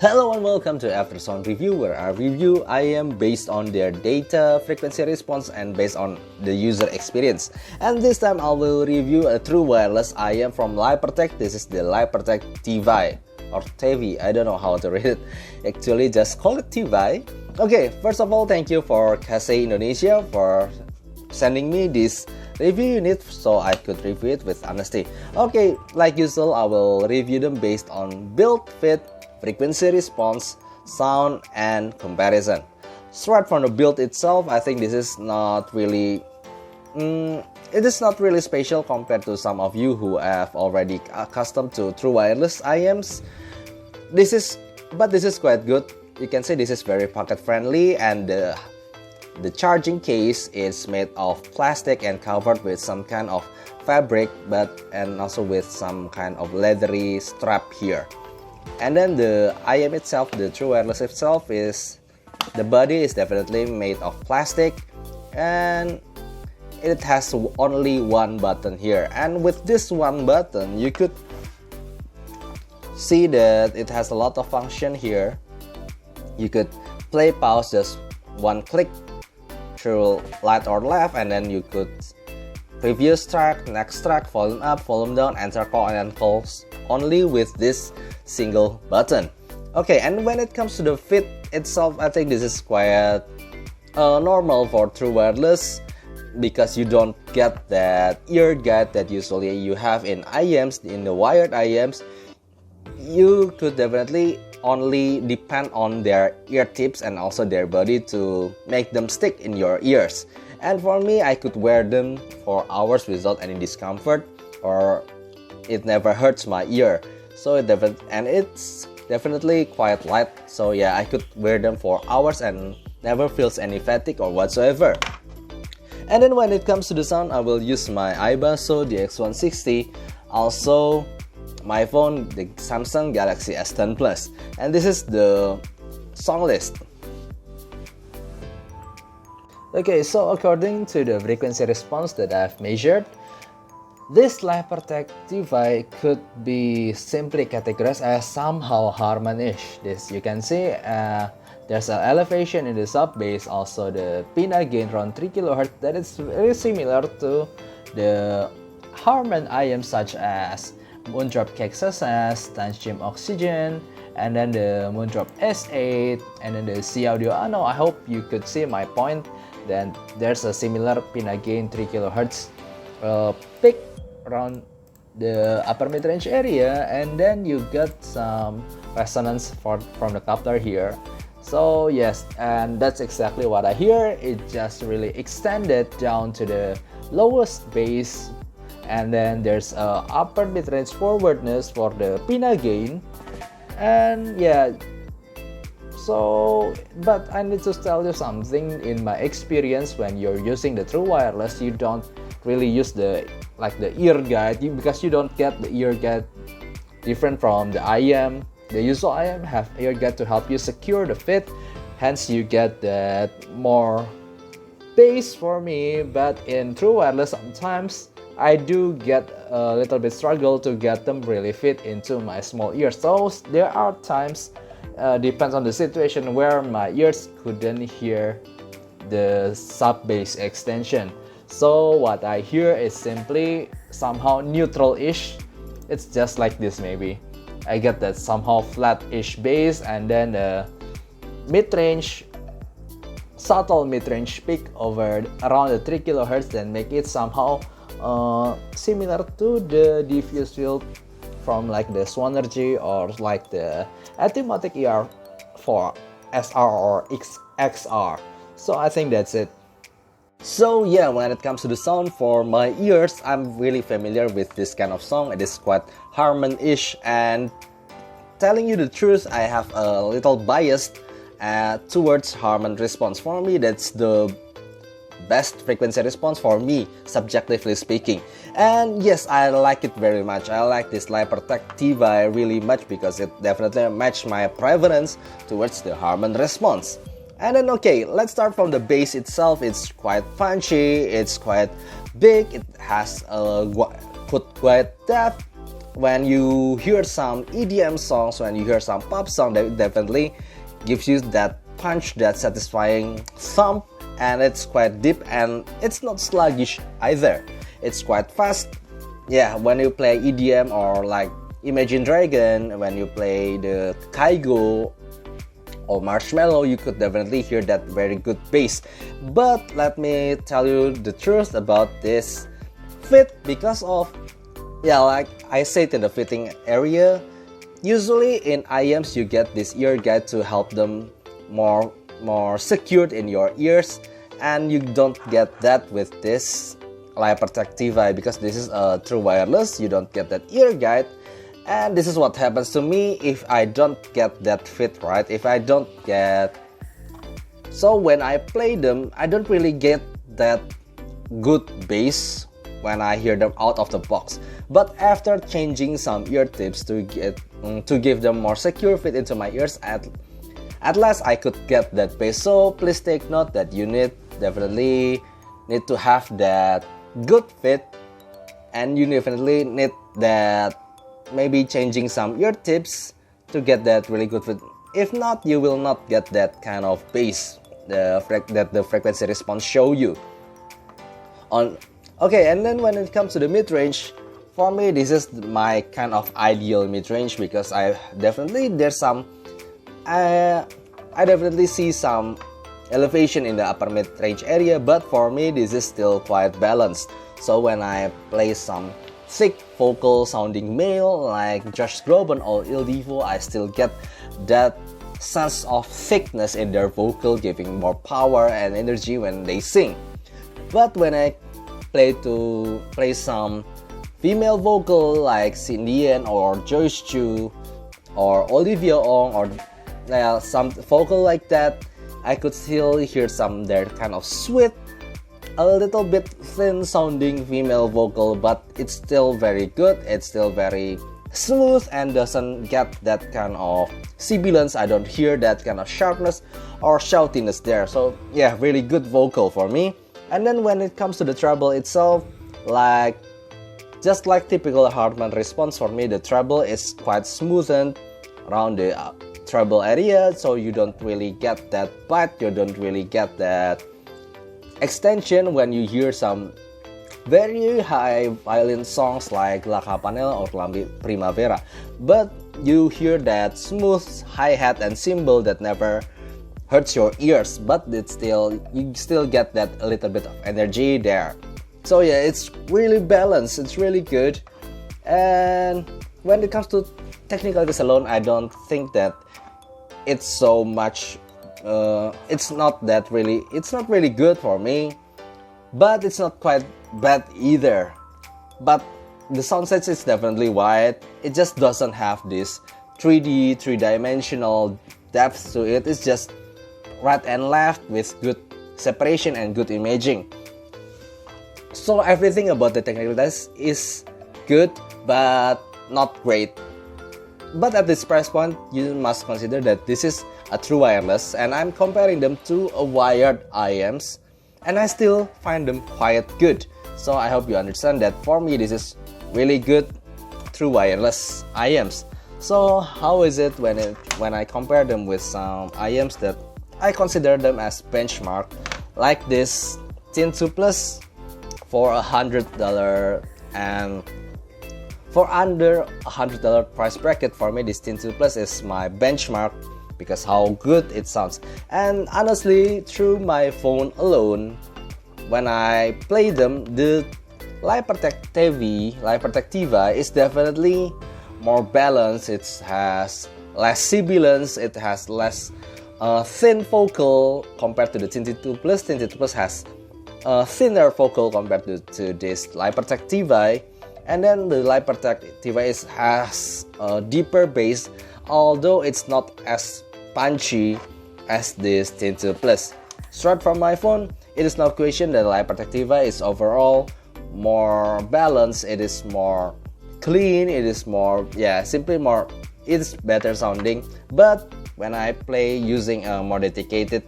Hello and welcome to After Sound Review, where I review IM based on their data, frequency response, and based on the user experience. And this time I will review a true wireless IM from Lypertek. This is the Lypertek Tevi or Tevi. I don't know how to read it. Actually, just call it Tevi. Okay, first of all, thank you for Kasei Indonesia for sending me this review unit so I could review it with honesty. Okay, like usual, I will review them based on build, fit, frequency response, sound, and comparison. Straight from the build itself, I think this is not really it is not really special compared to some of you who have already accustomed to true wireless IMs. This is quite good. You can say this is very pocket friendly, and the charging case is made of plastic and covered with some kind of fabric, and also with some kind of leathery strap here. And then the IM itself, the true wireless itself, the body is definitely made of plastic, and it has only one button here. And with this one button, you could see that it has a lot of function here. You could play pause just one click through right or left, and then you could previous track, next track, volume up, volume down, enter call and calls only with this single button. Okay, and when it comes to the fit itself, I think this is quite normal for true wireless, because you don't get that ear guide that usually you have in IMs, in the wired IMs. You could definitely only depend on their ear tips and also their body to make them stick in your ears. And for me, I could wear them for hours without any discomfort, or it never hurts my ear. So it's definitely quite light. So yeah, I could wear them for hours and never feels any fatigue or whatsoever. And then when it comes to the sound, I will use my iBasso DX160, also my phone, the Samsung Galaxy S10 Plus, and this is the song list. Okay, so according to the frequency response that I've measured, this Lypertek Tevi could be simply categorized as somehow Harman-ish. This you can see there's an elevation in the sub bass, also the pinna gain around 3 kHz that is very similar to the Harman IM such as Moondrop KXSS, Tanchim Oxygen, and then the Moondrop S8, and then the C Audio Ano. I hope you could see my point. Then there's a similar pinna gain 3 kHz peak around the upper mid-range area, and then you got some resonance from the coupler here. So yes, and that's exactly what I hear. It just really extended down to the lowest bass, and then there's a upper mid-range forwardness for the pinna gain. And yeah, so but I need to tell you something. In my experience, when you're using the true wireless, you don't really use the ear guide, because you don't get the ear guide different from the IM. The usual IM have ear guide to help you secure the fit, hence you get that more bass for me. But in true wireless, sometimes I do get a little bit struggle to get them really fit into my small ears. So there are times, depends on the situation, where my ears couldn't hear the sub bass extension. So what I hear is simply somehow neutral-ish. It's just like this maybe. I get that somehow flat-ish bass, and then the mid-range, subtle mid-range peak over around the 3 kHz, then make it somehow similar to the diffuse field from like the Swanergy or like the Atimotic ER4 SR or XR. So I think that's it. So yeah, when it comes to the sound, for my ears, I'm really familiar with this kind of song. It is quite Harman-ish, and telling you the truth, I have a little bias towards Harman response. For me, that's the best frequency response for me, subjectively speaking. And yes, I like it very much. I like this Lypertek Tevi really much, because it definitely matched my preference towards the Harman response. And then okay, let's start from the bass itself. It's quite punchy, it's quite big, it has a quite depth, when you hear some EDM songs, when you hear some pop song, that definitely gives you that punch, that satisfying thump, and it's quite deep and it's not sluggish either. It's quite fast. Yeah, when you play EDM or like Imagine Dragon, when you play the Kaigo or Marshmallow, you could definitely hear that very good bass. But let me tell you the truth about this fit, because of, yeah, like I said in the fitting area, usually in IEMs you get this ear guide to help them more secured in your ears, and you don't get that with this Lypertek Tevi, because this is a true wireless. You don't get that ear guide, and this is what happens to me if I don't get that fit right, if I don't get. So when I play them, I don't really get that good bass when I hear them out of the box. But after changing some ear tips to give them more secure fit into my ears, at last I could get that bass. So please take note that you definitely need to have that good fit, and you definitely need that maybe changing some ear tips to get that really good fit. If not, you will not get that kind of bass that the frequency response show you. Okay, and then when it comes to the mid-range, for me this is my kind of ideal mid-range, because I definitely see some elevation in the upper mid-range area, but for me this is still quite balanced. So when I play some thick vocal sounding male like Josh Groban or Il Divo, I still get that sense of thickness in their vocal, giving more power and energy when they sing. But when I play some female vocal like Cindy Ann or Joyce Chu or Olivia Ong, or some vocal like that, I could still hear some their kind of sweet, a little bit thin sounding female vocal, but it's still very good. It's still very smooth and doesn't get that kind of sibilance. I don't hear that kind of sharpness or shoutiness there. So yeah, really good vocal for me. And then when it comes to the treble itself, just like typical Harman response, for me the treble is quite smoothened around the treble area, so you don't really get that bite, you don't really get that extension when you hear some very high violin songs like La Campanella or La Primavera, but you hear that smooth hi-hat and cymbal that never hurts your ears, but you still get that a little bit of energy there. So yeah, it's really balanced, it's really good. And when it comes to technicalities alone, I don't think that it's so much it's not really good for me, but it's not quite bad either. But the sound set is definitely wide. It just doesn't have this 3D, three-dimensional depth to it. It's just right and left with good separation and good imaging. So everything about the technicalities is good, but not great. But at this price point, you must consider that this is a true wireless, and I'm comparing them to a wired IEMs, and I still find them quite good. So I hope you understand that for me this is really good true wireless IEMs. So how is it when I compare them with some IEMs that I consider them as benchmark, like this Tin 2 Plus for $100, and for under $100 price bracket, for me this Tin 2 Plus is my benchmark because how good it sounds. And honestly, through my phone alone, when I play them, the Lypertek Tevi is definitely more balanced. It has less sibilance, it has less thin vocal compared to the Tin 2 Plus. Tin 2 Plus has thinner vocal compared to this Lypertek Tevi. And then the Lypertek Tevi has a deeper bass, although it's not as punchy as this Tin 2 Plus. Straight from my phone, it is no question that Lypertek Tevi is overall more balanced, it is more clean, it is more, it's better sounding. But when I play using a more dedicated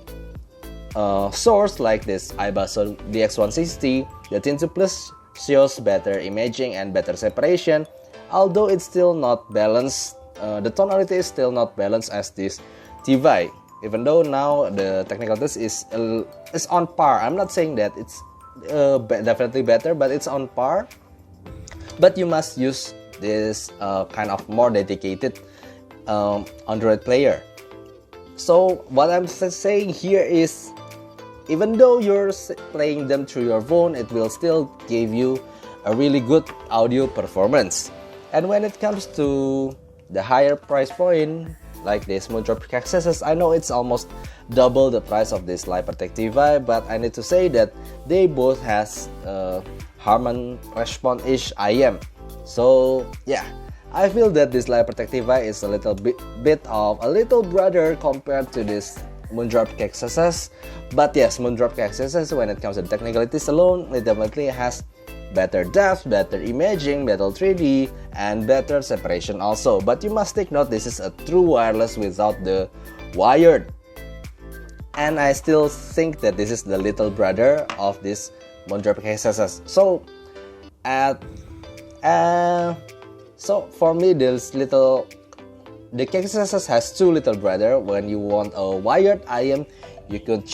source like this iBasso DX160, the Tin 2 Plus shows better imaging and better separation. although it's still not balanced. The tonality is still not balanced as this Tevi. Even though now the technical test is on par. I'm not saying that it's definitely better, but it's on par. But you must use this kind of more dedicated Android player. So what I'm saying here is, even though you're playing them through your phone, it will still give you a really good audio performance. And when it comes to the higher price point, like this Moondrop accesses, I know it's almost double the price of this Lypertek Tevi, but I need to say that they both has Harman Response-ish IM. So yeah, I feel that this Lypertek Tevi is a little bit of a little brother compared to this Moondrop accesses. But yes, Moondrop accesses, when it comes to technicalities alone, it definitely has better depth, better imaging, better 3D, and better separation also. But you must take note, this is a true wireless without the wired. And I still think that this is the little brother of this Moondrop accesses. So for me, the accesses has two little brother. When you want a wired IM, you could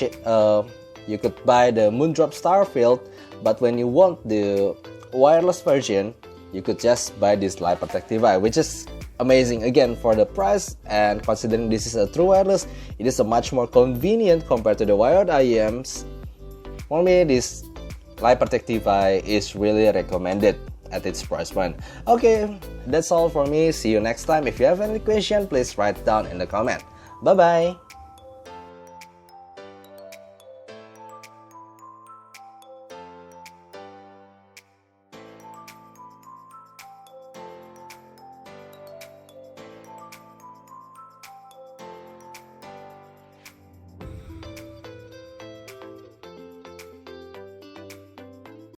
buy the Moondrop Starfield. But when you want the wireless version, you could just buy this Lypertek Tevi, which is amazing again for the price. And considering this is a true wireless, it is a much more convenient compared to the wired IMs. For me, this Lypertek Tevi is really recommended at its price point. Okay, that's all for me. See you next time. If you have any question, please write down in the comment. Bye bye.